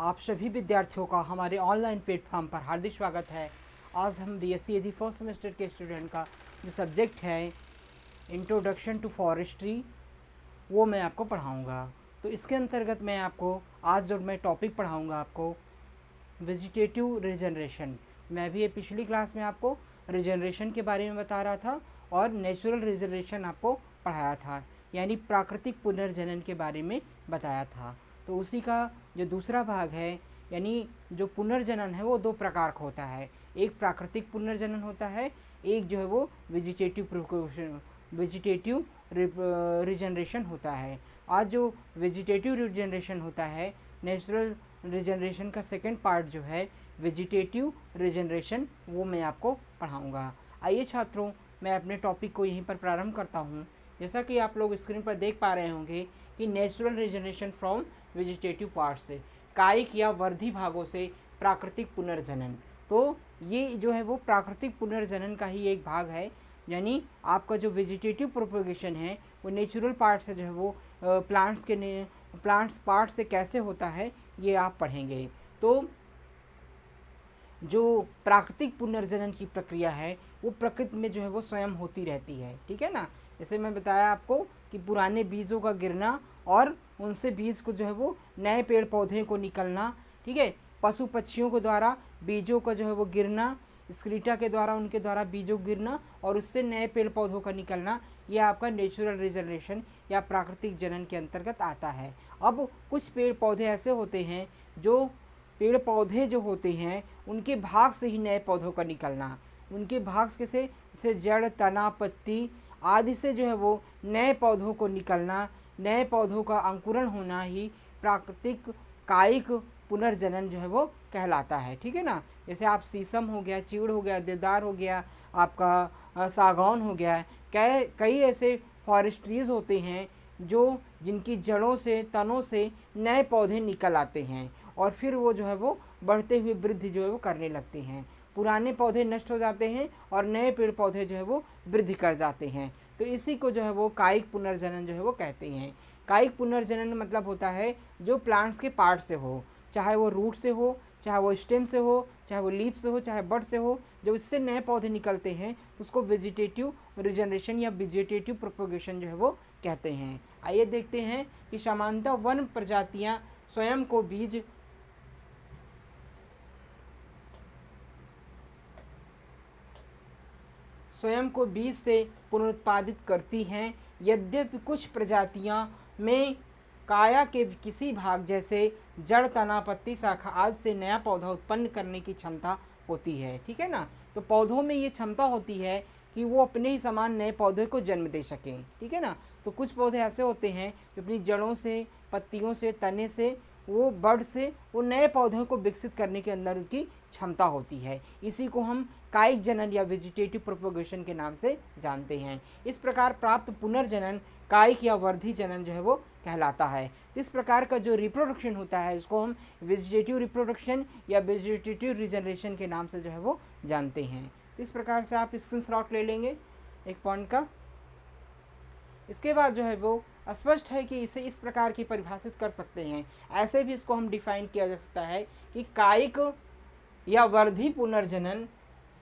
आप सभी विद्यार्थियों का हमारे ऑनलाइन प्लेटफॉर्म पर हार्दिक स्वागत है। आज हम बीएससी एजी फर्स्ट सेमेस्टर के स्टूडेंट का जो सब्जेक्ट है इंट्रोडक्शन टू फॉरेस्ट्री, वो मैं आपको पढ़ाऊँगा। तो इसके अंतर्गत मैं आपको आज जो मैं टॉपिक पढ़ाऊँगा आपको वेजिटेटिव रीजनरेशन। मैं भी ये पिछली क्लास में आपको रीजनरेशन के बारे में बता रहा था और नेचुरल रीजनरेशन आपको पढ़ाया था, यानी प्राकृतिक पुनर्जनन के बारे में बताया था। तो उसी का जो दूसरा भाग है, यानी जो पुनर्जनन है वो दो प्रकार का होता है। एक प्राकृतिक पुनर्जनन होता है, एक जो है वो वेजिटेटिव रीजनरेशन होता है। आज जो वेजिटेटिव रीजनरेशन होता है, नेचुरल रीजनरेशन का सेकंड पार्ट जो है वेजिटेटिव रीजनरेशन, वो मैं आपको पढ़ाऊँगा। आइए छात्रों, मैं अपने टॉपिक को यहीं पर प्रारंभ करता हूँ। जैसा कि आप लोग स्क्रीन पर देख पा रहे होंगे कि natural regeneration from vegetative part से, कायिक या वर्धी भागों से प्राकृतिक पुनर्जनन। तो ये जो है वो प्राकृतिक पुनर्जनन का ही एक भाग है, यानी आपका जो वेजिटेटिव प्रोपोगेशन है वो नेचुरल पार्ट से जो है वो प्लांट्स पार्ट से कैसे होता है ये आप पढ़ेंगे। तो जो प्राकृतिक पुनर्जनन की प्रक्रिया है वो प्रकृति में जो है वो स्वयं होती रहती है, ठीक है ना। जैसे मैं बताया आपको कि पुराने बीजों का गिरना और उनसे बीज को जो है वो नए पेड़ पौधे को निकलना, ठीक है। पशु पक्षियों के द्वारा बीजों का जो है वो गिरना, स्क्रीटा के द्वारा उनके द्वारा बीजों गिरना और उससे नए पेड़ पौधों का निकलना, यह आपका नेचुरल रिजनरेशन या प्राकृतिक जनन के अंतर्गत आता है। अब कुछ पेड़ पौधे ऐसे होते हैं, जो पेड़ पौधे जो होते हैं उनके भाग से ही नए पौधों का निकलना, उनके भाग से जैसे जड़, तना, पत्ती आदि से जो है वो नए पौधों को निकलना, नए पौधों का अंकुरण होना ही प्राकृतिक कायिक पुनर्जनन जो है वो कहलाता है, ठीक है ना। जैसे आप शीशम हो गया, चीड़ हो गया, देवदार हो गया, आपका सागौन हो गया, कई ऐसे फॉरेस्ट्रीज होते हैं जो जिनकी जड़ों से, तनों से नए पौधे निकल आते हैं और फिर वो जो है वो बढ़ते हुए वृद्धि जो है वो करने लगते हैं। पुराने पौधे नष्ट हो जाते हैं और नए पेड़ पौधे जो है वो वृद्धि कर जाते हैं। तो इसी को जो है वो कायिक पुनर्जनन जो है वो कहते हैं। कायिक पुनर्जनन मतलब होता है जो प्लांट्स के पार्ट से हो, चाहे वो रूट से हो, चाहे वो स्टेम से हो, चाहे वो लीफ से हो, चाहे बड से हो, जब इससे नए पौधे निकलते हैं तो उसको वेजिटेटिव रीजनरेशन या वेजिटेटिव प्रोपोगेशन जो है वो कहते हैं। आइए देखते हैं कि सामान्यतः वन प्रजातियां स्वयं को बीज से पुनरुत्पादित करती हैं। यद्यपि कुछ प्रजातियां में काया के किसी भाग जैसे जड़, तना, पत्ती, शाखा आदि से नया पौधा उत्पन्न करने की क्षमता होती है, ठीक है ना। तो पौधों में ये क्षमता होती है कि वो अपने ही समान नए पौधे को जन्म दे सकें, ठीक है ना। तो कुछ पौधे ऐसे होते हैं जो अपनी जड़ों से, पत्तियों से, तने से, वो बड से वो नए पौधों को विकसित करने के अंदर उनकी क्षमता होती है। इसी को हम कायिक जनन या वेजिटेटिव प्रोपोगेशन के नाम से जानते हैं। इस प्रकार प्राप्त पुनर्जनन कायिक या वर्धी जनन जो है वो कहलाता है। इस प्रकार का जो रिप्रोडक्शन होता है उसको हम वेजिटेटिव रिप्रोडक्शन या वेजिटेटिव रीजनरेशन के नाम से जो है वो जानते हैं। तो इस प्रकार से आप स्क्रीनशॉट ले लेंगे एक पॉइंट का। इसके बाद जो है वो स्पष्ट है कि इसे इस प्रकार की परिभाषित कर सकते हैं, ऐसे भी इसको हम डिफाइन किया जा सकता है कि कायिक या वर्धी पुनर्जनन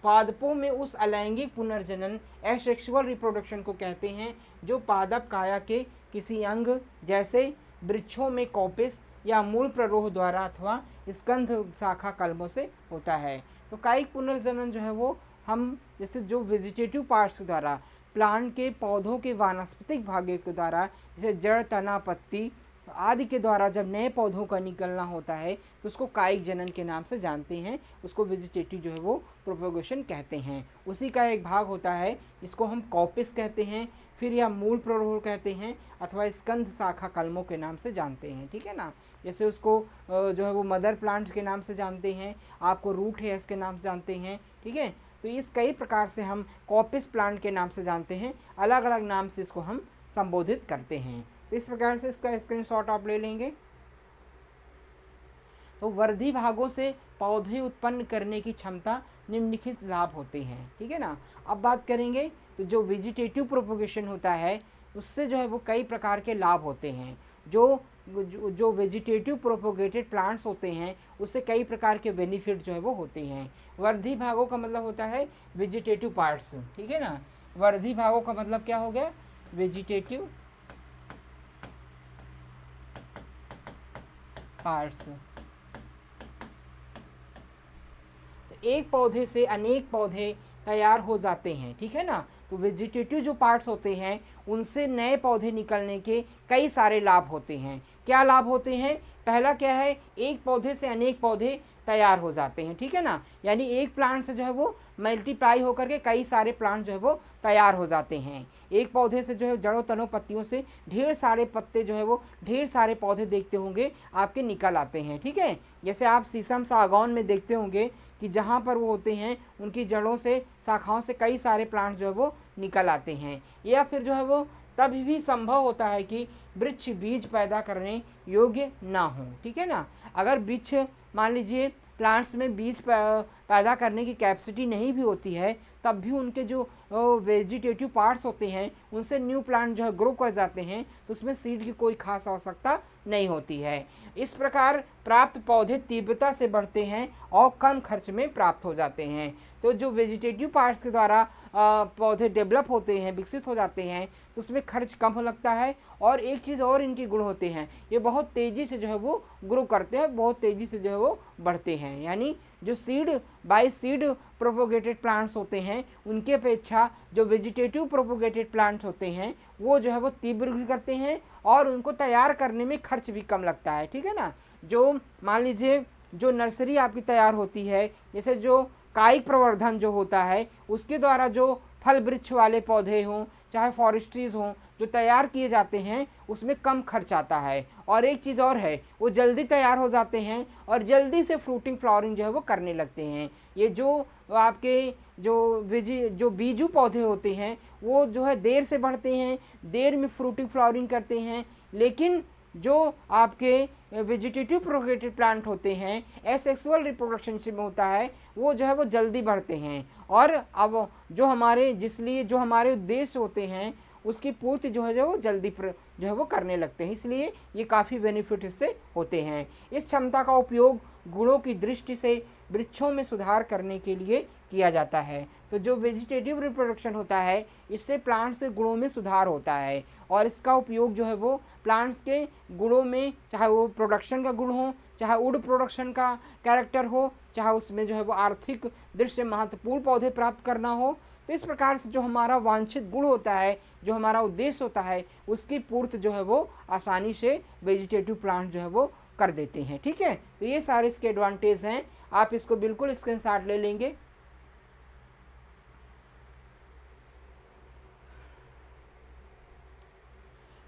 पादपों में उस अलैंगिक पुनर्जनन एसेक्सुअल रिप्रोडक्शन को कहते हैं जो पादप काया के किसी अंग जैसे वृक्षों में कॉपिस या मूल प्ररोह द्वारा अथवा स्कंध शाखा कलमों से होता है। तो कायिक पुनर्जनन जो है वो हम जैसे जो वेजिटेटिव पार्ट्स के द्वारा, प्लांट के पौधों के वानस्पतिक भागों के द्वारा, जैसे जड़, तना, पत्ती आदि के द्वारा जब नए पौधों का निकलना होता है तो उसको कायिक जनन के नाम से जानते हैं, उसको वेजिटेटिव जो है वो प्रोपोगेशन कहते हैं। उसी का एक भाग होता है इसको हम कॉपिस कहते हैं, फिर या मूल प्ररोह कहते हैं अथवा स्कंध शाखा कलमों के नाम से जानते हैं, ठीक है ना। जैसे उसको जो है वो मदर प्लांट के नाम से जानते हैं, आपको रूट हेयर्स के नाम से जानते हैं, ठीक है। तो इस कई प्रकार से हम कॉपिस प्लांट के नाम से जानते हैं, अलग अलग नाम से इसको हम संबोधित करते हैं। तो इस प्रकार से इसका स्क्रीनशॉट आप ले लेंगे। तो वर्धी भागों से पौधे उत्पन्न करने की क्षमता निम्नलिखित लाभ होते हैं, ठीक है ना। अब बात करेंगे तो जो वेजिटेटिव प्रोपोगेशन होता है उससे जो है वो कई प्रकार के लाभ होते हैं। जो वेजिटेटिव प्रोपोगेटेड प्लांट्स होते हैं उससे कई प्रकार के बेनिफिट जो है वो होते हैं। वर्धी भागों का मतलब होता है वेजिटेटिव पार्ट्स, ठीक है ना। वर्धी भागों का मतलब क्या हो गया, वेजिटेटिव पार्ट्स। तो एक पौधे से अनेक पौधे तैयार हो जाते हैं, ठीक है ना। तो वेजिटेटिव जो पार्ट्स होते हैं उनसे नए पौधे निकलने के कई सारे लाभ होते हैं। क्या लाभ होते हैं, पहला क्या है, एक पौधे से अनेक पौधे तैयार हो जाते हैं, ठीक है ना। यानी एक प्लांट से जो है वो मल्टीप्लाई होकर के कई सारे प्लांट जो है वो तैयार हो जाते हैं। एक पौधे से जो है जड़ों तनों पत्तियों से ढेर सारे पत्ते जो है वो ढेर सारे पौधे देखते होंगे आपके निकल आते हैं, ठीक है। जैसे आप शीशम सागौन में देखते होंगे कि जहाँ पर वो होते हैं उनकी जड़ों से शाखाओं से कई सारे प्लांट जो है वो निकल आते हैं। या फिर जो है वो तभी भी संभव होता है कि वृक्ष बीज पैदा करने योग्य ना हो, ठीक है ना। अगर वृक्ष मान लीजिए प्लांट्स में बीज पैदा करने की कैपेसिटी नहीं भी होती है, तब भी उनके जो वेजिटेटिव पार्ट्स होते हैं उनसे न्यू प्लांट जो है ग्रो कर जाते हैं, तो उसमें सीड की कोई खास आवश्यकता नहीं होती है। इस प्रकार प्राप्त पौधे तीव्रता से बढ़ते हैं और कम खर्च में प्राप्त हो जाते हैं। तो जो वेजिटेटिव पार्ट्स के द्वारा पौधे डेवलप होते हैं, विकसित हो जाते हैं, तो उसमें खर्च कम हो लगता है। और एक चीज़ और इनके गुण होते हैं, ये बहुत तेज़ी से जो है वो ग्रो करते हैं, बहुत तेज़ी से जो है वो बढ़ते हैं। यानी जो seed bye seed propagated plants होते हैं उनके अपेक्षा जो वेजिटेटिव प्रोपोगेटेड प्लांट्स होते हैं वो जो है वो तीव्र वृद्धि करते हैं और उनको तैयार करने में खर्च भी कम लगता है, ठीक है ना। जो मान लीजिए जो नर्सरी आपकी तैयार होती है, जैसे जो कायिक प्रवर्धन जो होता है उसके द्वारा जो फल वृक्ष वाले पौधे हों चाहे फॉरेस्ट्रीज हों जो तैयार किए जाते हैं उसमें कम खर्च आता है। और एक चीज़ और है, वो जल्दी तैयार हो जाते हैं और जल्दी से फ्रूटिंग फ्लावरिंग जो है वो करने लगते हैं। ये जो आपके जो बीजू पौधे होते हैं वो जो है देर से बढ़ते हैं, देर में फ्रूटिंग फ्लावरिंग करते हैं, लेकिन जो आपके वेजिटेटिव प्रोपोगेटेड प्लांट होते हैं एसेक्सुअल रिप्रोडक्शन में होता है वो जो है वो जल्दी बढ़ते हैं। और अब जो हमारे उद्देश्य होते हैं उसकी पूर्ति जो है वो जल्दी जो है वो करने लगते हैं, इसलिए ये काफ़ी बेनिफिट इससे होते हैं। इस क्षमता का उपयोग गुणों की दृष्टि से वृक्षों में सुधार करने के लिए किया जाता है। तो जो वेजिटेटिव रिप्रोडक्शन होता है इससे प्लांट्स के गुणों में सुधार होता है और इसका उपयोग जो है वो प्लांट्स के गुणों में, चाहे वो प्रोडक्शन का गुण हो, चाहे वुड प्रोडक्शन का कैरेक्टर हो, चाहे उसमें जो है वो आर्थिक दृष्टि से महत्वपूर्ण पौधे प्राप्त करना हो, तो इस प्रकार से जो हमारा वांछित गुण होता है, जो हमारा उद्देश्य होता है, उसकी पूर्ति जो है वो आसानी से वेजिटेटिव प्लांट जो है वो कर देते हैं, ठीक है। तो ये सारे इसके एडवांटेज हैं, आप इसको बिल्कुल स्क्रीनशॉट ले लेंगे।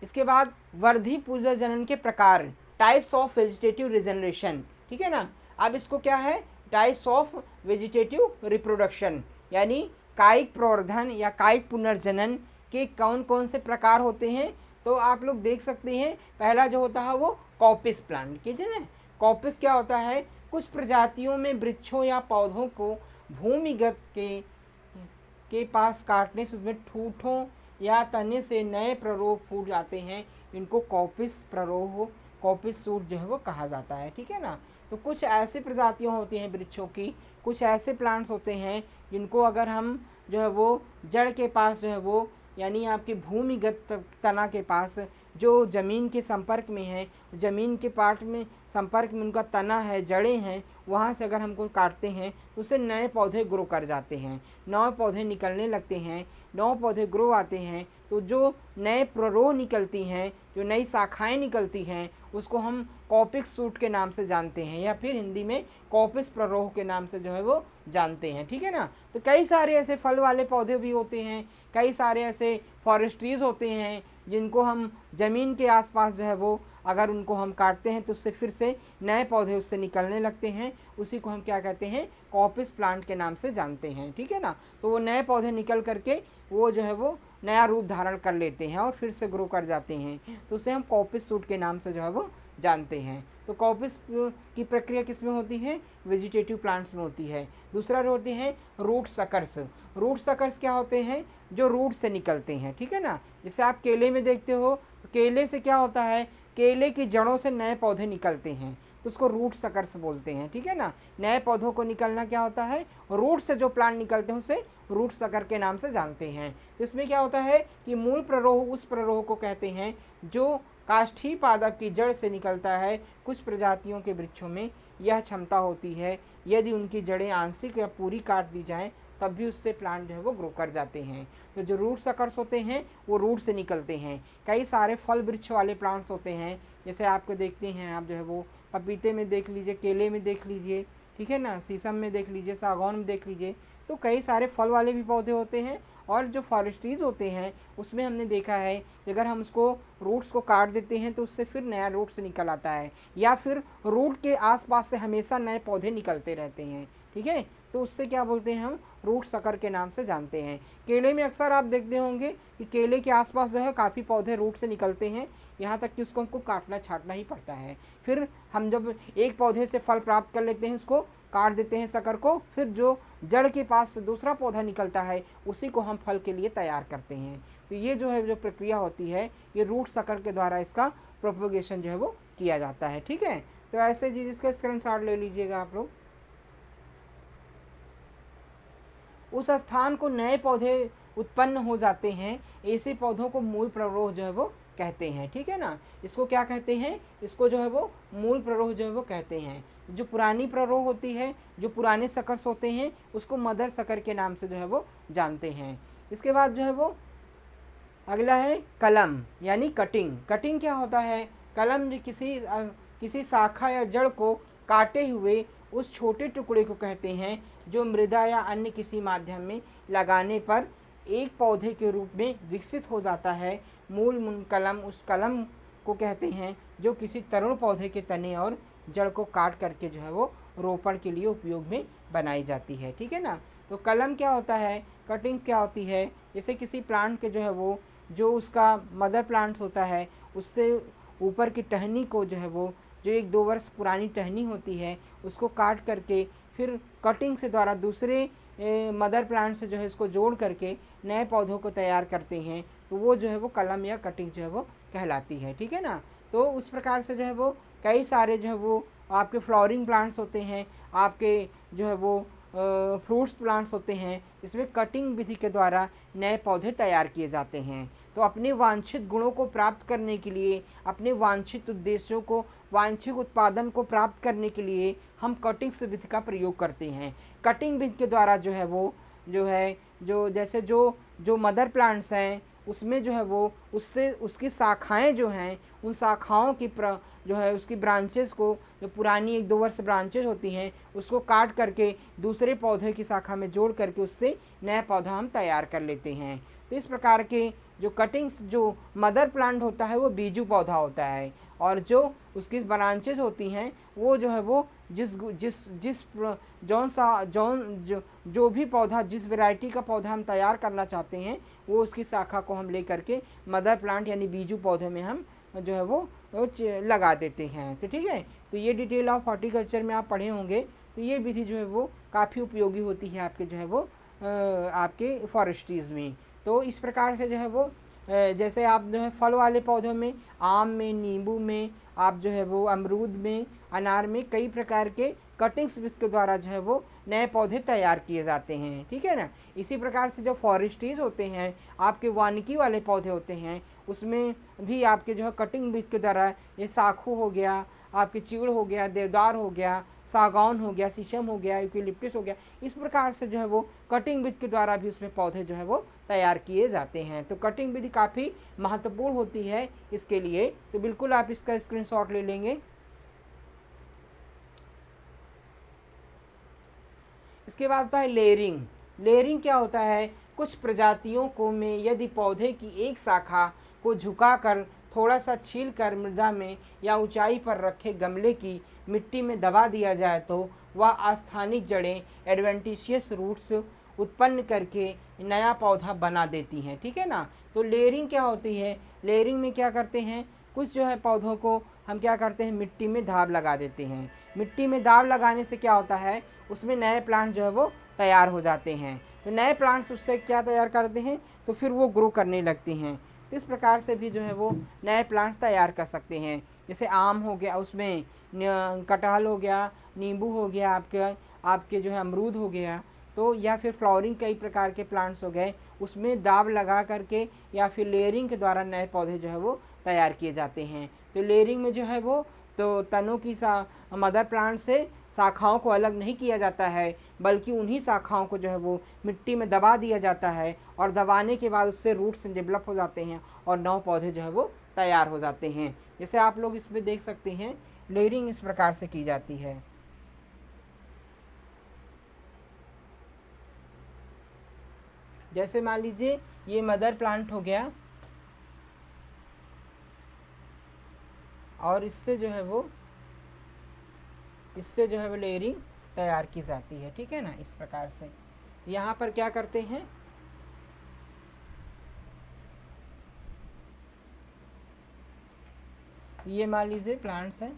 इसके बाद वर्धी पुनर्जनन के प्रकार, टाइप्स ऑफ वेजिटेटिव रिजनरेशन, ठीक है ना। अब इसको क्या है, टाइप्स ऑफ वेजिटेटिव रिप्रोडक्शन, यानी कायिक प्रवर्धन या कायिक पुनर्जनन के कौन कौन से प्रकार होते हैं। तो आप लोग देख सकते हैं, पहला जो होता है वो कॉपिस प्लांट, ठीक है ना। कॉपिस क्या होता है, कुछ प्रजातियों में वृक्षों या पौधों को भूमिगत के पास काटने से उसमें ठूठों या तने से नए प्ररोह फूट जाते हैं, इनको कॉपिस प्ररोह, कॉपिस सूट जो है वो कहा जाता है, ठीक है ना। तो कुछ ऐसी प्रजातियां होती हैं वृक्षों की, कुछ ऐसे प्लांट्स होते हैं जिनको अगर हम जो है वो जड़ के पास जो है वो, यानी आपके भूमिगत तना के पास जो ज़मीन के संपर्क में है, ज़मीन के पार्ट में संपर्क में उनका तना है, जड़ें हैं, वहाँ से अगर हमको काटते हैं तो उससे नए पौधे ग्रो कर जाते हैं, नए पौधे निकलने लगते हैं, नए पौधे ग्रो आते हैं। तो जो नए प्ररोह निकलती हैं, जो नई शाखाएं निकलती हैं, उसको हम कॉपिक सूट के नाम से जानते हैं या फिर हिंदी में कॉपिस प्ररोह के नाम से जो है वो जानते हैं, ठीक है ना। तो कई सारे ऐसे फल वाले पौधे भी होते हैं, कई सारे ऐसे फॉरेस्ट्रीज होते हैं जिनको हम ज़मीन के आसपास जो है वो अगर उनको हम काटते हैं तो उससे फिर से नए पौधे उससे निकलने लगते हैं, उसी को हम क्या कहते हैं, कॉपिस प्लांट के नाम से जानते हैं, ठीक है ना। तो वो नए पौधे निकल करके वो जो है वो नया रूप धारण कर लेते हैं और फिर से ग्रो कर जाते हैं, तो उसे हम कॉपिस सूट के नाम से जो है वो जानते हैं। तो कॉपिस की प्रक्रिया किस में होती है, वेजिटेटिव प्लांट्स में होती है। दूसरा जो होते हैं रूट सकर्स, रूट सकर्स क्या होते हैं, जो रूट से निकलते हैं, ठीक है ना। जैसे आप केले में देखते हो केले से क्या होता है, केले की जड़ों से नए पौधे निकलते हैं, तो उसको रूट सकर्स बोलते हैं, ठीक है ना। नए पौधों को निकलना क्या होता है, रूट से जो प्लांट निकलते हैं उसे रूट सकर के नाम से जानते हैं। तो इसमें क्या होता है कि मूल प्ररोह उस प्ररोह को कहते हैं जो काष्ठीय पादप की जड़ से निकलता है। कुछ प्रजातियों के वृक्षों में यह क्षमता होती है, यदि उनकी जड़ें आंशिक या पूरी काट दी जाएं तब भी उससे प्लांट जो है वो ग्रो कर जाते हैं। तो जो रूट सकर्स होते हैं वो रूट से निकलते हैं। कई सारे फल वृक्ष वाले प्लांट्स होते हैं, जैसे आपको देखते हैं आप जो है वो पपीते में देख लीजिए, केले में देख लीजिए, ठीक है ना, शीशम में देख लीजिए, सागौन में देख लीजिए। तो कई सारे फल वाले भी पौधे होते हैं। और जो फॉरेस्ट्रीज होते हैं उसमें हमने देखा है कि अगर हम उसको रूट्स को काट देते हैं तो उससे फिर नया रूट से निकल आता है, या फिर रूट के आसपास से हमेशा नए पौधे निकलते रहते हैं, ठीक है। तो उससे क्या बोलते हैं, हम रूट सकर के नाम से जानते हैं। केले में अक्सर आप देखते होंगे कि केले के आसपास जो है काफ़ी पौधे रूट से निकलते हैं, यहाँ तक कि उसको हमको काटना छाटना ही पड़ता है। फिर हम जब एक पौधे से फल प्राप्त कर लेते हैं उसको काट देते हैं सकर को, फिर जो जड़ के पास से दूसरा पौधा निकलता है उसी को हम फल के लिए तैयार करते हैं। तो ये जो है जो प्रक्रिया होती है ये रूट सकर के द्वारा इसका प्रोपगेशन जो है वो किया जाता है, ठीक है। तो ऐसे चीज़ इसका स्क्रीनशॉट ले लीजिएगा आप लोग। उस स्थान को नए पौधे उत्पन्न हो जाते हैं, ऐसे पौधों को मूल प्ररोह जो है वो कहते हैं, ठीक है ना। इसको क्या कहते हैं, इसको जो है वो मूल प्ररोह जो है वो कहते हैं। जो पुरानी प्ररोह होती है, जो पुराने सकर्स होते हैं उसको मदर सकर के नाम से जो है वो जानते हैं। इसके बाद जो है वो अगला है कलम यानी कटिंग। कटिंग क्या होता है, कलम किसी शाखा या जड़ को काटे हुए उस छोटे टुकड़े को कहते हैं जो मृदा या अन्य किसी माध्यम में लगाने पर एक पौधे के रूप में विकसित हो जाता है। मूल कलम उस कलम को कहते हैं जो किसी तरुण पौधे के तने और जड़ को काट करके जो है वो रोपण के लिए उपयोग में बनाई जाती है, ठीक है ना। तो कलम क्या होता है, कटिंग्स क्या होती है, जैसे किसी प्लांट के जो है वो जो उसका मदर प्लांट्स होता है उससे ऊपर की टहनी को जो है वो जो 1-2 वर्ष पुरानी टहनी होती है उसको काट करके फिर कटिंग से द्वारा दूसरे मदर प्लांट से जो है इसको जोड़ करके नए पौधों को तैयार करते हैं, तो वो जो है वो कलम या कटिंग जो है वो कहलाती है, ठीक है ना। तो उस प्रकार से जो है वो कई सारे जो है वो आपके फ्लावरिंग प्लांट्स होते हैं, आपके जो है वो फ्रूट्स प्लांट्स होते हैं, इसमें कटिंग विधि के द्वारा नए पौधे तैयार किए जाते हैं। तो अपने वांछित गुणों को प्राप्त करने के लिए, अपने वांछित उद्देश्यों को, वांछित उत्पादन को प्राप्त करने के लिए हम कटिंग विधि का प्रयोग करते हैं। कटिंग विधि के द्वारा जो है वो जो है जो जैसे जो मदर प्लांट्स हैं उसमें जो है वो उससे उसकी शाखाएं जो हैं उन शाखाओं की जो है उसकी ब्रांचेस को, जो पुरानी 1-2 वर्ष ब्रांचेस होती हैं उसको काट करके दूसरे पौधे की शाखा में जोड़ करके उससे नया पौधा हम तैयार कर लेते हैं। तो इस प्रकार के जो कटिंग्स, जो मदर प्लांट होता है वो बीजू पौधा होता है, और जो उसकी ब्रांचेस होती हैं वो जो है वो जो भी पौधा, जिस वैरायटी का पौधा हम तैयार करना चाहते हैं वो उसकी शाखा को हम ले करके मदर प्लांट यानी बीजू पौधे में हम जो है वो लगा देते हैं। तो ठीक है, तो ये डिटेल ऑफ हॉर्टिकल्चर में आप पढ़े होंगे। तो ये विधि जो है वो काफ़ी उपयोगी होती है आपके जो है वो आपके फॉरेस्ट्रीज़ में। तो इस प्रकार से जो है वो जैसे आप जो है फल वाले पौधों में, आम में, नींबू में, आप जो है वो अमरूद में, अनार में कई प्रकार के कटिंग्स के द्वारा जो है वो नए पौधे तैयार किए जाते हैं, ठीक है ना। इसी प्रकार से जो फॉरेस्ट्रीज होते हैं, आपके वानिकी वाले पौधे होते हैं, उसमें भी आपके जो है कटिंग विधि के द्वारा, ये साखू हो गया, आपके चीड़ हो गया, देवदार हो गया, सागौन हो गया, शीशम हो गया, यूकेलिप्टस हो गया, इस प्रकार से जो है वो कटिंग विधि के द्वारा भी उसमें पौधे जो है वो तैयार किए जाते हैं। तो कटिंग विधि काफ़ी महत्वपूर्ण होती है इसके लिए, तो बिल्कुल आप इसका स्क्रीनशॉट ले लेंगे। इसके बाद होता है लेयरिंग। लेयरिंग क्या होता है, कुछ प्रजातियों को में यदि पौधे की एक शाखा को झुकाकर थोड़ा सा छील कर मृदा में या ऊंचाई पर रखे गमले की मिट्टी में दबा दिया जाए तो वह अस्थानिक जड़ें एडवेंटिशियस रूट्स उत्पन्न करके नया पौधा बना देती हैं, ठीक है ना। तो लेयरिंग क्या होती है, लेयरिंग में क्या करते हैं, कुछ जो है पौधों को हम क्या करते हैं, मिट्टी में दाब लगा देते हैं। मिट्टी में दाब लगाने से क्या होता है, उसमें नए प्लांट जो है वो तैयार हो जाते हैं। तो नए प्लांट्स उससे क्या तैयार करते हैं, तो फिर वो ग्रो करने लगते हैं। तो इस प्रकार से भी जो है वो नए प्लांट्स तैयार कर सकते हैं। जैसे आम हो गया, उसमें कटहल हो गया, नींबू हो गया, आपके जो है अमरूद हो गया, तो या फिर फ्लावरिंग कई प्रकार के प्लांट्स हो गए, उसमें दाब लगा करके या फिर लेयरिंग के द्वारा नए पौधे जो है वो तैयार किए जाते हैं। तो लेयरिंग में जो है वो तो तनों की मदर प्लांट से शाखाओं को अलग नहीं किया जाता है, बल्कि उन्हीं शाखाओं को जो है वो मिट्टी में दबा दिया जाता है, और दबाने के बाद उससे रूट्स डेवलप हो जाते हैं और नए पौधे जो है वो तैयार हो जाते हैं। जैसे आप लोग इसमें देख सकते हैं, लेयरिंग इस प्रकार से की जाती है। जैसे मान लीजिए ये मदर प्लांट हो गया, और इससे जो है वो लेयरिंग तैयार की जाती है, ठीक है ना। इस प्रकार से यहाँ पर क्या करते हैं, ये मान लीजिए प्लांट्स हैं,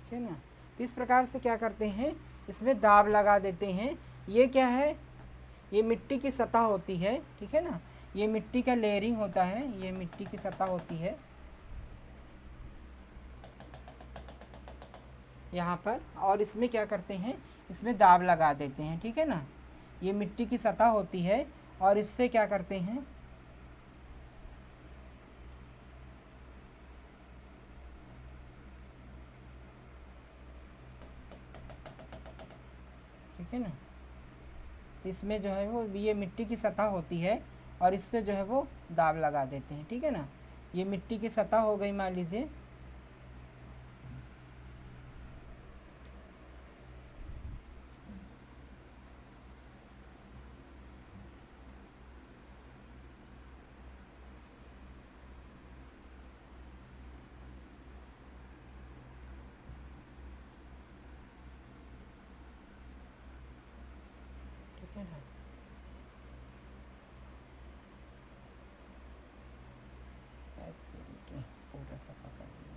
ठीक है ना। तो इस प्रकार से क्या करते हैं, इसमें दाब लगा देते हैं। ये क्या है, ये मिट्टी की सतह होती है, ठीक है ना, ये मिट्टी का लेयरिंग होता है, ये मिट्टी की सतह होती है यहाँ पर, और इसमें क्या करते हैं, इसमें दाब लगा देते हैं, ठीक है ना। ये मिट्टी की सतह होती है, और इससे क्या करते हैं, ठीक है ना। इसमें जो है वो ये मिट्टी की सतह होती है, और इससे जो है वो दाब लगा देते हैं, ठीक है ना। ये मिट्टी की सतह हो गई मान लीजिए, ठीक है ना। पूरा सफा कर दिया।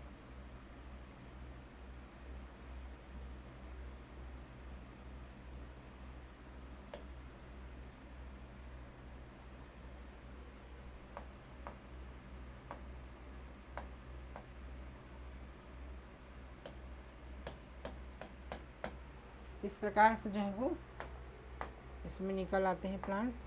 इस प्रकार से जो है वो इसमें निकल आते हैं प्लांट्स।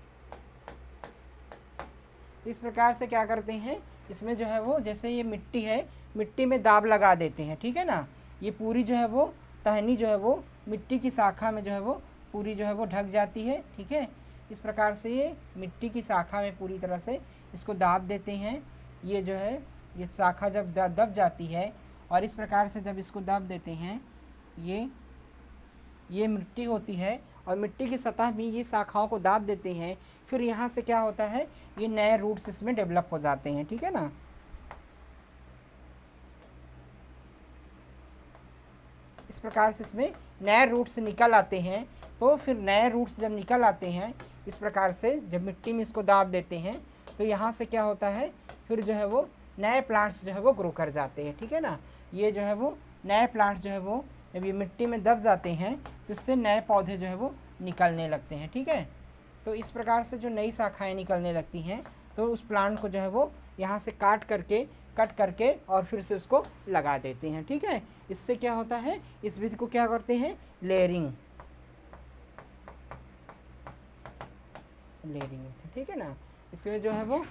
तो इस प्रकार से क्या करते हैं, इसमें जो है वो जैसे ये मिट्टी है, मिट्टी में दाब लगा देते हैं, ठीक है ना। ये पूरी जो है वो टहनी जो है वो मिट्टी की शाखा में जो है वो पूरी जो है वो ढक जाती है, ठीक है। इस प्रकार से ये मिट्टी की शाखा में पूरी तरह से इसको दाब देते हैं। ये जो है ये शाखा जब दब जाती है, और इस प्रकार से जब इसको दब देते हैं, ये मिट्टी होती है, और मिट्टी की सतह में ये शाखाओं को दाब देते हैं। फिर यहाँ से क्या होता है, ये नए रूट्स इसमें डेवलप हो जाते हैं, ठीक है ना। इस प्रकार से इसमें नए रूट्स निकल आते हैं। तो फिर नए रूट्स जब निकल आते हैं इस प्रकार से, जब मिट्टी में इसको दाब देते हैं, तो यहाँ से क्या होता है, फिर जो है वो नए प्लांट्स जो है वो ग्रो कर जाते हैं, ठीक है ना। ये जो है वो नए प्लांट्स जो है वो जब ये मिट्टी में दब जाते हैं, तो इससे नए पौधे जो है वो निकलने लगते हैं, ठीक है। तो इस प्रकार से जो नई शाखाएं निकलने लगती हैं, तो उस प्लांट को जो है वो यहाँ से कट करके और फिर से उसको लगा देते हैं, ठीक है। इससे क्या होता है, इस विधि को क्या करते हैं, लेयरिंग, ठीक है ना। इसमें जो है वो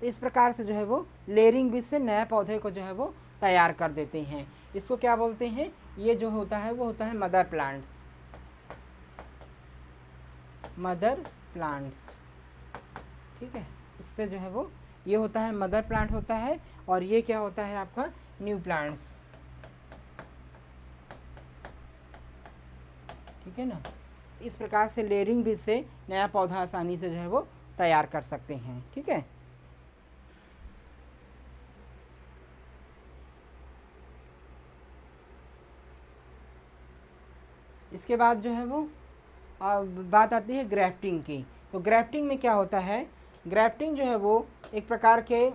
तो इस प्रकार से जो है वो लेयरिंग बीज से नए पौधे को जो है वो तैयार कर देते हैं। इसको क्या बोलते हैं, ये जो होता है वो होता है मदर प्लांट्स, मदर प्लांट्स, ठीक है। इससे जो है वो ये होता है मदर प्लांट होता है, और ये क्या होता है आपका न्यू प्लांट्स, ठीक है ना। इस प्रकार से लेयरिंग बीज से नया पौधा आसानी से जो है वो तैयार कर सकते हैं, ठीक है। इसके बाद जो है वो बात आती है ग्राफ्टिंग की। तो ग्राफ्टिंग में क्या होता है, ग्राफ्टिंग जो है वो एक प्रकार के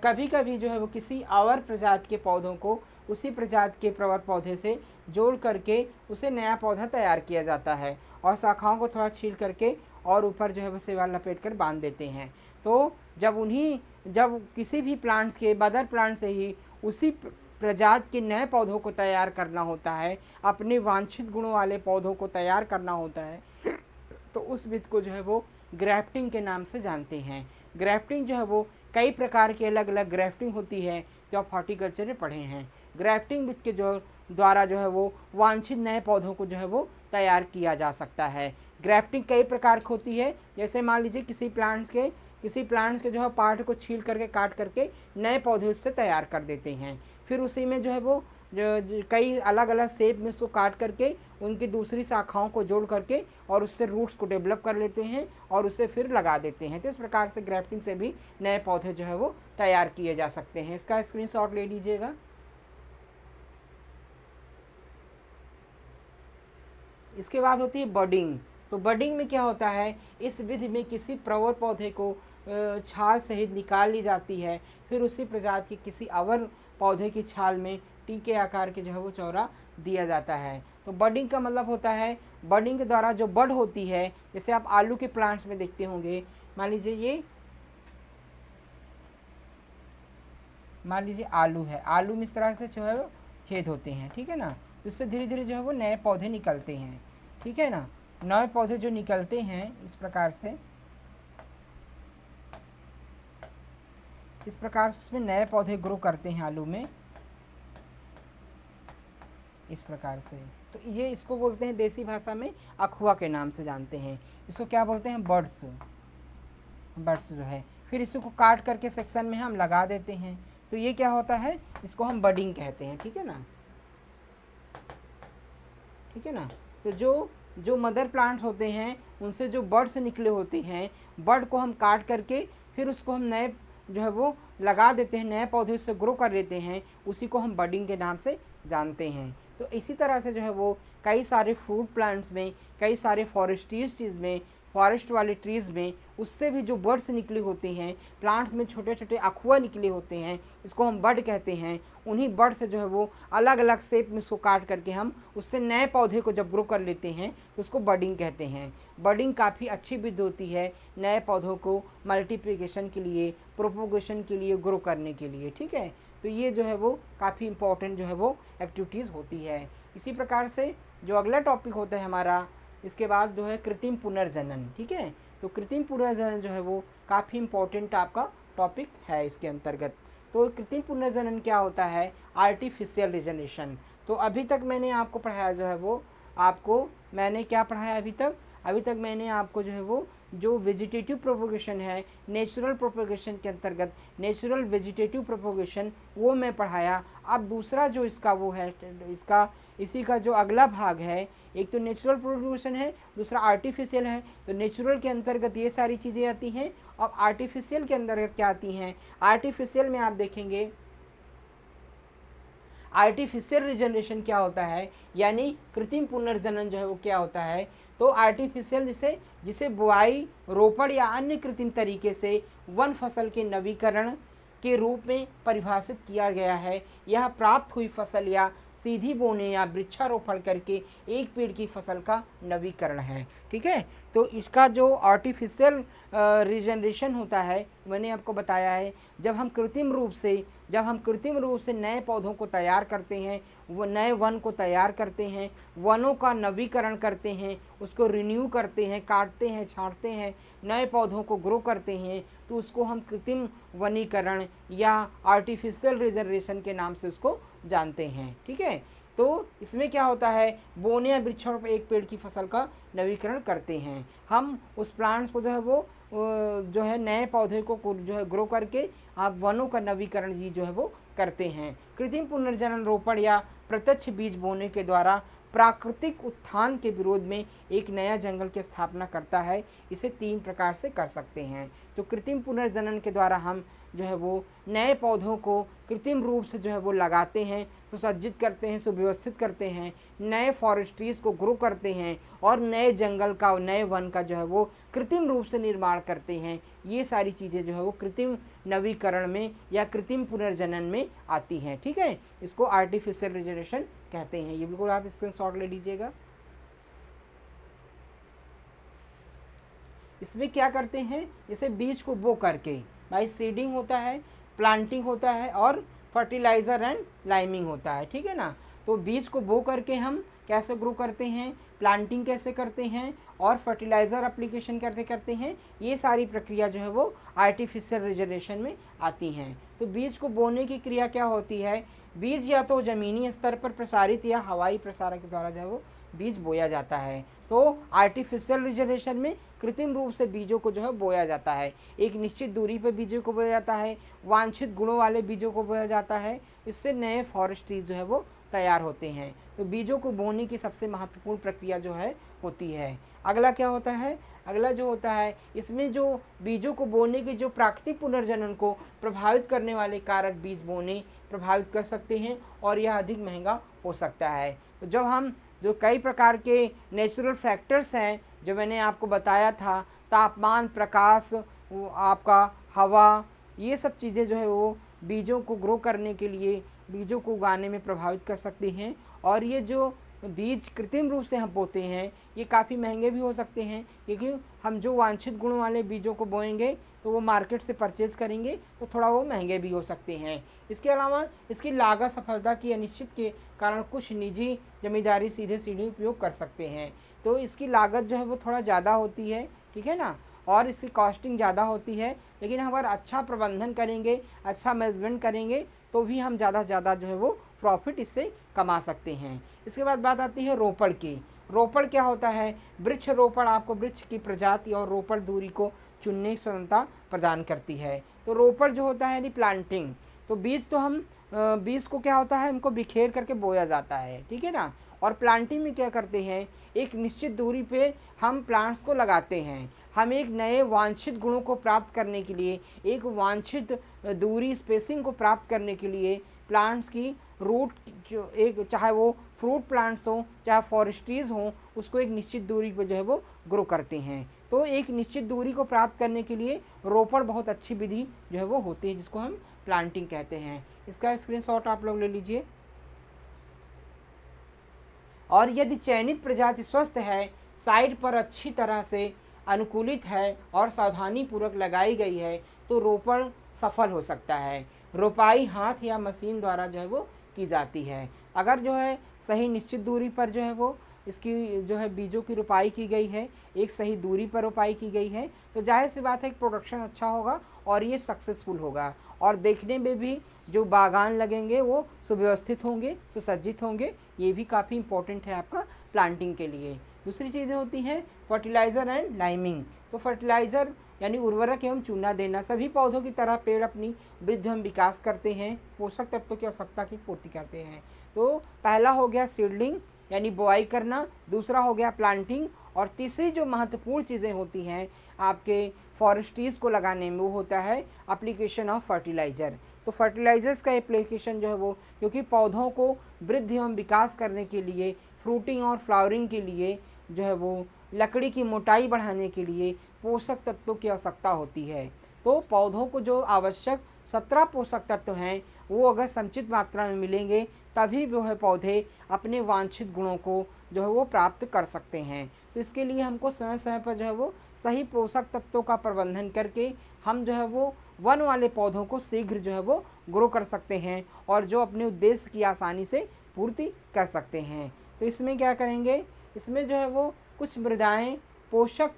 कभी कभी जो है वो किसी और प्रजाति के पौधों को उसी प्रजाति के प्रवर पौधे से जोड़ करके उसे नया पौधा तैयार किया जाता है, और शाखाओं को थोड़ा छील करके और ऊपर जो है वो सेवाल लपेट कर बांध देते हैं। तो जब किसी भी प्लांट्स के मदर प्लांट से ही उसी प्रजाति के नए पौधों को तैयार करना होता है, अपने वांछित गुणों वाले पौधों को तैयार करना होता है, तो उस विधि को जो है वो ग्राफ्टिंग के नाम से जानते हैं। ग्राफ्टिंग जो है वो कई प्रकार की अलग अलग ग्राफ्टिंग होती है जो आप हॉर्टिकल्चर में पढ़े हैं। ग्राफ्टिंग विधि के द्वारा जो है वो वांछित नए पौधों को जो है वो तैयार किया जा सकता है। ग्राफ्टिंग कई प्रकार की होती है, जैसे मान लीजिए किसी प्लांट्स के जो है पार्ट को छील करके काट करके नए पौधे उससे तैयार कर देते हैं। फिर उसी में जो है वो कई अलग अलग शेप में उसको काट करके उनकी दूसरी शाखाओं को जोड़ करके और उससे रूट्स को डेवलप कर लेते हैं और उससे फिर लगा देते हैं। तो इस प्रकार से ग्राफ्टिंग से भी नए पौधे जो है वो तैयार किए जा सकते हैं। इसका स्क्रीनशॉट ले लीजिएगा। इसके बाद होती है बडिंग। तो बडिंग में क्या होता है, इस विधि में किसी प्रवर पौधे को छाल सहित निकाल ली जाती है, फिर उसी प्रजाति के किसी और पौधे की छाल में टीके आकार के जो है वो चौरा दिया जाता है। तो बडिंग का मतलब होता है, बडिंग के द्वारा जो बड होती है, जैसे आप आलू के प्लांट्स में देखते होंगे, मान लीजिए आलू है, आलू में इस तरह से जो है वो छेद होते हैं, ठीक है ना। तो इससे धीरे धीरे जो है वो नए पौधे निकलते हैं, ठीक है ना। नए पौधे जो निकलते हैं इस प्रकार से उसमें नए पौधे ग्रो करते हैं आलू में, इस प्रकार से। तो ये इसको बोलते हैं देसी भाषा में अखुआ के नाम से जानते हैं। इसको क्या बोलते हैं, बड्स जो है। फिर इसको काट करके सेक्शन में हम लगा देते हैं, तो ये क्या होता है, इसको हम बडिंग कहते हैं, ठीक है ना, ठीक है ना। तो जो मदर प्लांट्स होते हैं उनसे जो बड्स निकले होते हैं, बड को हम काट करके फिर उसको हम नए जो है वो लगा देते हैं, नए पौधे उससे ग्रो कर लेते हैं, उसी को हम बडिंग के नाम से जानते हैं। तो इसी तरह से जो है वो कई सारे फ्रूट प्लांट्स में, कई सारे फॉरेस्ट वाले ट्रीज़ में उससे भी जो बड्स निकली होती हैं, प्लांट्स में छोटे छोटे अखुआ निकले होते हैं, इसको हम बड कहते हैं। उन्हीं बड से जो है वो अलग अलग शेप में उसको काट करके हम उससे नए पौधे को जब ग्रो कर लेते हैं तो उसको बडिंग कहते हैं। बडिंग काफ़ी अच्छी विधि होती है नए पौधों को मल्टीप्लिकेशन के लिए, प्रोपोगेशन के लिए, ग्रो करने के लिए, ठीक है। तो ये जो है वो काफ़ी इम्पोर्टेंट जो है वो एक्टिविटीज़ होती है। इसी प्रकार से जो अगला टॉपिक होता है हमारा, इसके बाद जो है कृत्रिम पुनर्जनन, ठीक है। तो कृत्रिम पुनर्जनन जो है वो काफ़ी इम्पोर्टेंट आपका टॉपिक है इसके अंतर्गत। तो कृत्रिम पुनर्जनन क्या होता है, आर्टिफिशियल रिजनरेशन। तो अभी तक मैंने आपको पढ़ाया जो है वो, आपको मैंने क्या पढ़ाया अभी तक मैंने आपको जो है वो जो वेजिटेटिव प्रोपोगेशन है, नेचुरल प्रोपोगेशन के अंतर्गत नेचुरल वेजिटेटिव प्रोपोगेशन वो मैं पढ़ाया। अब दूसरा जो इसका वो है, इसी का जो अगला भाग है, एक तो नेचुरल प्रोपोगेशन है, दूसरा आर्टिफिशियल है। तो नेचुरल के अंतर्गत ये सारी चीज़ें आती हैं। अब आर्टिफिशियल के अंतर्गत क्या आती हैं, आर्टिफिशियल में आप देखेंगे आर्टिफिशियल रिजनरेशन क्या होता है, यानी कृत्रिम पुनर्जनन जो है वो क्या होता है। तो आर्टिफिशियल जिसे बुआई, रोपण या अन्य कृत्रिम तरीके से वन फसल के नवीकरण के रूप में परिभाषित किया गया है। यह प्राप्त हुई फसल या सीधी बोने या वृक्षारोपण करके एक पेड़ की फसल का नवीकरण है, ठीक है। तो इसका जो आर्टिफिशियल रिजनरेशन होता है, मैंने आपको बताया है, जब हम कृत्रिम रूप से जब हम कृत्रिम रूप से नए पौधों को तैयार करते हैं, वो नए वन को तैयार करते हैं, वनों का नवीकरण करते हैं, उसको रिन्यू करते हैं, काटते हैं, छांटते हैं, नए पौधों को ग्रो करते हैं, तो उसको हम कृत्रिम वनीकरण या आर्टिफिशियल रिजर्वेशन के नाम से उसको जानते हैं। ठीक है, तो इसमें क्या होता है, बोने या वृक्षों पर एक पेड़ की फसल का नवीकरण करते हैं। हम उस प्लांट्स को जो है वो जो है नए पौधे को जो है ग्रो करके आप वनों का नवीकरण जी जो है वो करते हैं। कृत्रिम पुनर्जनन रोपण या प्रत्यक्ष बीज बोने के द्वारा प्राकृतिक उत्थान के विरोध में एक नया जंगल की स्थापना करता है। इसे 3 प्रकार से कर सकते हैं। तो कृत्रिम पुनर्जनन के द्वारा हम जो है वो नए पौधों को कृत्रिम रूप से जो है वो लगाते हैं, सुसज्जित करते हैं, सुव्यवस्थित करते हैं, नए फॉरेस्ट्रीज को ग्रो करते हैं और नए जंगल का, नए वन का जो है वो कृत्रिम रूप से निर्माण करते हैं। ये सारी चीज़ें जो है वो कृत्रिम नवीकरण में या कृत्रिम पुनर्जनन में आती हैं। ठीक है, इसको आर्टिफिशियल रिजनरेशन कहते हैं। ये बिल्कुल आप स्क्रीनशॉट ले लीजिएगा। इसमें क्या करते हैं, जैसे बीज को बो करके भाई सीडिंग होता है, प्लांटिंग होता है और फर्टिलाइज़र एंड लाइमिंग होता है। ठीक है ना, तो बीज को बो करके हम कैसे ग्रो करते हैं, प्लांटिंग कैसे करते हैं और फर्टिलाइज़र एप्लीकेशन कैसे करते हैं, ये सारी प्रक्रिया जो है वो आर्टिफिशियल रिजनरेशन में आती हैं। तो बीज को बोने की क्रिया क्या होती है, बीज या तो ज़मीनी स्तर पर प्रसारित या हवाई प्रसारण के द्वारा जो है वो बीज बोया जाता है। तो आर्टिफिशियल रिजनरेशन में कृत्रिम रूप से बीजों को जो है बोया जाता है, एक निश्चित दूरी पर बीजों को बोया जाता है, वांछित गुणों वाले बीजों को बोया जाता है, इससे नए फॉरेस्ट्रीज जो है वो तैयार होते हैं। तो बीजों को बोने की सबसे महत्वपूर्ण प्रक्रिया जो है होती है। अगला क्या होता है, अगला जो होता है, इसमें जो बीजों को बोने के जो प्राकृतिक पुनर्जनन को प्रभावित करने वाले कारक बीज बोने प्रभावित कर सकते हैं और यह अधिक महंगा हो सकता है। तो जब हम जो कई प्रकार के नेचुरल फैक्टर्स हैं जो मैंने आपको बताया था, तापमान, प्रकाश, आपका हवा, ये सब चीज़ें जो है वो बीजों को ग्रो करने के लिए, बीजों को उगाने में प्रभावित कर सकती हैं। और ये जो बीज कृत्रिम रूप से हम बोते हैं ये काफ़ी महंगे भी हो सकते हैं, क्योंकि हम जो वांछित गुणों वाले बीजों को बोएंगे तो वो मार्केट से परचेज करेंगे तो थोड़ा वो महंगे भी हो सकते हैं। इसके अलावा इसकी लागत सफलता की अनिश्चित के कारण कुछ निजी जमींदारी सीधे उपयोग कर सकते हैं। तो इसकी लागत जो है वो थोड़ा ज़्यादा होती है, ठीक है ना, और इसकी कॉस्टिंग ज़्यादा होती है। लेकिन हम अगर अच्छा प्रबंधन करेंगे, अच्छा मैनेजमेंट करेंगे तो भी हम ज़्यादा से ज़्यादा जो है वो प्रॉफिट इससे कमा सकते हैं। इसके बाद बात आती है रोपण की। रोपण क्या होता है, वृक्ष रोपण आपको वृक्ष की प्रजाति और रोपण दूरी को चुनने की स्वतंत्रता प्रदान करती है। तो रोपण जो होता है यानी प्लांटिंग, तो बीज तो हम बीज को क्या होता है, हमको बिखेर करके बोया जाता है, ठीक है ना। और प्लांटिंग में क्या करते हैं, एक निश्चित दूरी पे हम प्लांट्स को लगाते हैं। हम एक नए वांछित गुणों को प्राप्त करने के लिए, एक वांछित दूरी स्पेसिंग को प्राप्त करने के लिए प्लांट्स की रूट जो एक, चाहे वो फ्रूट प्लांट्स हो चाहे फॉरेस्ट्रीज हो, उसको एक निश्चित दूरी पर जो है वो ग्रो करते हैं। तो एक निश्चित दूरी को प्राप्त करने के लिए रोपण बहुत अच्छी विधि जो है वो होती है, जिसको हम प्लांटिंग कहते हैं। इसका स्क्रीनशॉट आप लोग ले लीजिए। और यदि चयनित प्रजाति स्वस्थ है, साइड पर अच्छी तरह से अनुकूलित है और सावधानी पूर्वक लगाई गई है तो रोपण सफल हो सकता है। रोपाई हाथ या मशीन द्वारा जो है वो की जाती है। अगर जो है सही निश्चित दूरी पर जो है वो इसकी जो है बीजों की रोपाई की गई है, एक सही दूरी पर रोपाई की गई है, तो जाहिर सी बात है कि प्रोडक्शन अच्छा होगा और ये सक्सेसफुल होगा। और देखने में भी जो बागान लगेंगे वो सुव्यवस्थित होंगे, सुसज्जित होंगे। ये भी काफ़ी इंपॉर्टेंट है आपका प्लांटिंग के लिए। दूसरी चीज़ें होती हैं फर्टिलाइज़र एंड लाइमिंग। तो फर्टिलाइज़र यानी उर्वरक एवं चूना देना। सभी पौधों की तरह पेड़ अपनी वृद्धि एवं विकास करते हैं, पोषक तत्वों की आवश्यकता की पूर्ति करते हैं। तो पहला हो गया सीडलिंग यानी बोआई करना, दूसरा हो गया प्लांटिंग, और तीसरी जो महत्वपूर्ण चीज़ें होती हैं आपके फॉरेस्ट्रीज को लगाने में वो होता है एप्लीकेशन ऑफ फर्टिलाइज़र। तो फर्टिलाइज़र्स का एप्लीकेशन जो है वो, क्योंकि पौधों को वृद्धि एवं विकास करने के लिए, फ्रूटिंग और फ्लावरिंग के लिए जो है वो, लकड़ी की मोटाई बढ़ाने के लिए पोषक तत्वों की आवश्यकता होती है। तो पौधों को जो आवश्यक 17 पोषक तत्व हैं वो अगर संचित मात्रा में मिलेंगे तभी जो है पौधे अपने वांछित गुणों को जो है वो प्राप्त कर सकते हैं। तो इसके लिए हमको समय समय पर जो है वो सही पोषक तत्वों का प्रबंधन करके हम जो है वो वन वाले पौधों को शीघ्र जो है वो ग्रो कर सकते हैं और जो अपने उद्देश्य की आसानी से पूर्ति कर सकते हैं। तो इसमें क्या करेंगे, इसमें जो है वो कुछ मृदाएं पोषक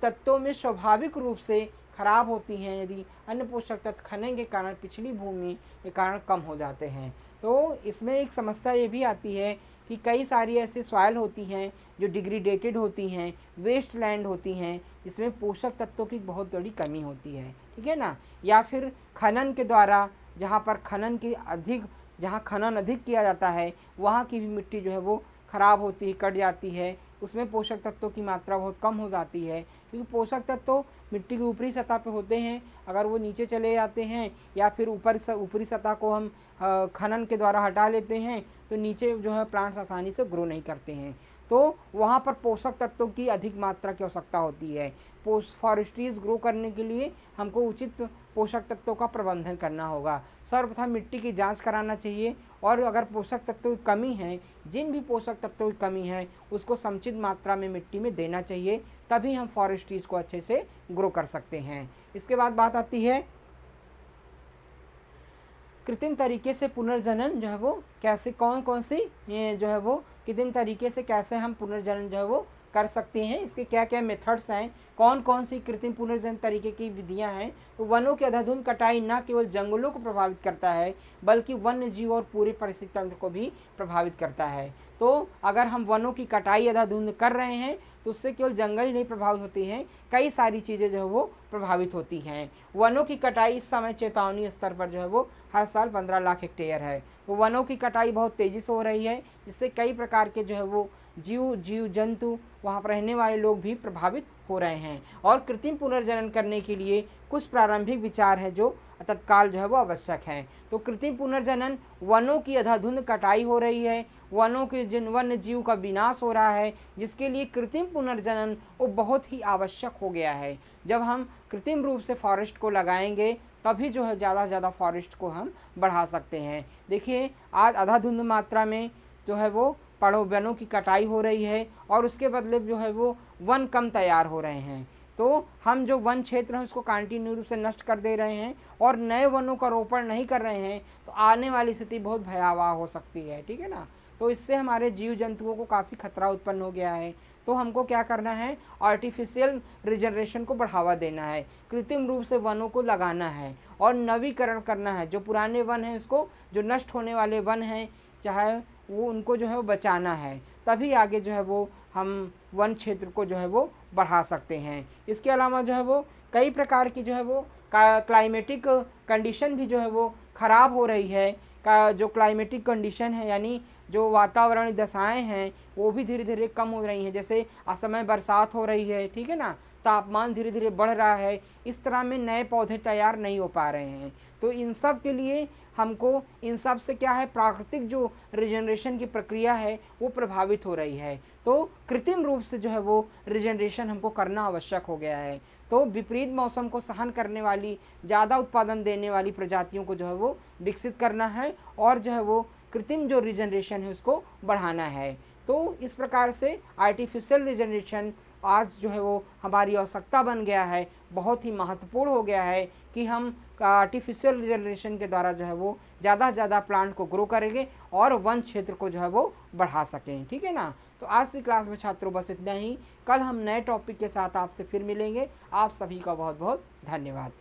तत्वों में स्वाभाविक रूप से खराब होती हैं यदि अन्य पोषक तत्व खनन के कारण पिछली भूमि के कारण कम हो जाते हैं। तो इसमें एक समस्या ये भी आती है कि कई सारी ऐसी सॉइल होती हैं जो डिग्रेडेटेड होती हैं, वेस्ट लैंड होती हैं, जिसमें पोषक तत्वों की बहुत बड़ी कमी होती है, ठीक है ना। या फिर खनन के द्वारा जहाँ खनन अधिक किया जाता है वहाँ की भी मिट्टी जो है वो ख़राब होती है, कट जाती है, उसमें पोषक तत्वों की मात्रा बहुत कम हो जाती है, क्योंकि पोषक तत्व मिट्टी की ऊपरी सतह पे होते हैं। अगर वो नीचे चले जाते हैं या फिर ऊपरी सतह को हम खनन के द्वारा हटा लेते हैं तो नीचे जो है प्लांट्स आसानी से ग्रो नहीं करते हैं। तो वहाँ पर पोषक तत्वों की अधिक मात्रा की आवश्यकता होती है। फॉरेस्ट्रीज ग्रो करने के लिए हमको उचित पोषक तत्वों का प्रबंधन करना होगा। सर्वप्रथम मिट्टी की जांच कराना चाहिए और अगर पोषक तत्वों की कमी है, जिन भी पोषक तत्वों की कमी है उसको समुचित मात्रा में मिट्टी में देना चाहिए, तभी हम फॉरेस्ट्रीज को अच्छे से ग्रो कर सकते हैं। इसके बाद बात आती है कृत्रिम तरीके से पुनर्जनन जो है वो कैसे, कौन सी जो है वो कृत्रिम तरीके से कैसे हम पुनर्जनन जो है वो कर सकते हैं, इसके क्या क्या मेथड्स हैं, कौन सी कृत्रिम पुनर्जनन तरीके की विधियां हैं। तो वनों की अंधाधुंध कटाई न केवल जंगलों को प्रभावित करता है बल्कि वन्य जीव और पूरे परिस्थिति तंत्र को भी प्रभावित करता है। तो अगर हम वनों की कटाई अंधाधुंध कर रहे हैं तो उससे केवल जंगल ही नहीं प्रभावित होती हैं, कई सारी चीज़ें जो है वो प्रभावित होती हैं। वनों की कटाई इस समय चेतावनी स्तर पर जो है वो हर साल 15 लाख हेक्टेयर है। तो वनों की कटाई बहुत तेज़ी से हो रही है, जिससे कई प्रकार के जो है वो जीव जंतु, वहाँ पर रहने वाले लोग भी प्रभावित हो रहे हैं। और कृत्रिम पुनर्जनन करने के लिए कुछ प्रारंभिक विचार है जो तत्काल जो है वो आवश्यक है। तो कृत्रिम पुनर्जनन, वनों की अंधाधुंध कटाई हो रही है, वनों के वन्य जीव का विनाश हो रहा है, जिसके लिए कृत्रिम पुनर्जनन वो बहुत ही आवश्यक हो गया है। जब हम कृत्रिम रूप से फॉरेस्ट को लगाएंगे तभी जो है ज़्यादा से ज़्यादा फॉरेस्ट को हम बढ़ा सकते हैं। देखिए आज अंधाधुंध मात्रा में जो है वो वनों की कटाई हो रही है और उसके बदले जो है वो वन कम तैयार हो रहे हैं। तो हम जो वन क्षेत्र है उसको कंटिन्यू रूप से नष्ट कर दे रहे हैं और नए वनों का रोपण नहीं कर रहे हैं, तो आने वाली स्थिति बहुत भयावह हो सकती है, ठीक है ना। तो इससे हमारे जीव जंतुओं को काफ़ी खतरा उत्पन्न हो गया है। तो हमको क्या करना है, आर्टिफिशियल रिजनरेशन को बढ़ावा देना है, कृत्रिम रूप से वनों को लगाना है और नवीकरण करना है। जो पुराने वन हैं उसको, जो नष्ट होने वाले वन हैं चाहे वो, उनको जो है वो बचाना है, तभी आगे जो है वो हम वन क्षेत्र को जो है वो बढ़ा सकते हैं। इसके अलावा जो है वो कई प्रकार की जो है वो क्लाइमेटिक कंडीशन भी जो है वो ख़राब हो रही है। जो क्लाइमेटिक कंडीशन है यानी जो वातावरण दशाएं हैं वो भी धीरे धीरे कम हो रही हैं। जैसे असमय बरसात हो रही है, ठीक है ना, तापमान धीरे धीरे बढ़ रहा है, इस तरह में नए पौधे तैयार नहीं हो पा रहे हैं। तो इन सब के लिए हमको, इन सब से क्या है, प्राकृतिक जो रिजनरेशन की प्रक्रिया है वो प्रभावित हो रही है। तो कृत्रिम रूप से जो है वो रिजनरेशन हमको करना आवश्यक हो गया है। तो विपरीत मौसम को सहन करने वाली, ज़्यादा उत्पादन देने वाली प्रजातियों को जो है वो विकसित करना है और जो है वो कृत्रिम जो रिजनरेशन है उसको बढ़ाना है। तो इस प्रकार से आर्टिफिशियल रिजनरेशन आज जो है वो हमारी आवश्यकता बन गया है, बहुत ही महत्वपूर्ण हो गया है कि हम आर्टिफिशियल रिजनरेशन के द्वारा जो है वो ज़्यादा से ज़्यादा प्लांट को ग्रो करेंगे और वन क्षेत्र को जो है वो बढ़ा सकें, ठीक है ना। तो आज की क्लास में छात्रों बस इतना ही। कल हम नए टॉपिक के साथ आपसे फिर मिलेंगे। आप सभी का बहुत बहुत धन्यवाद।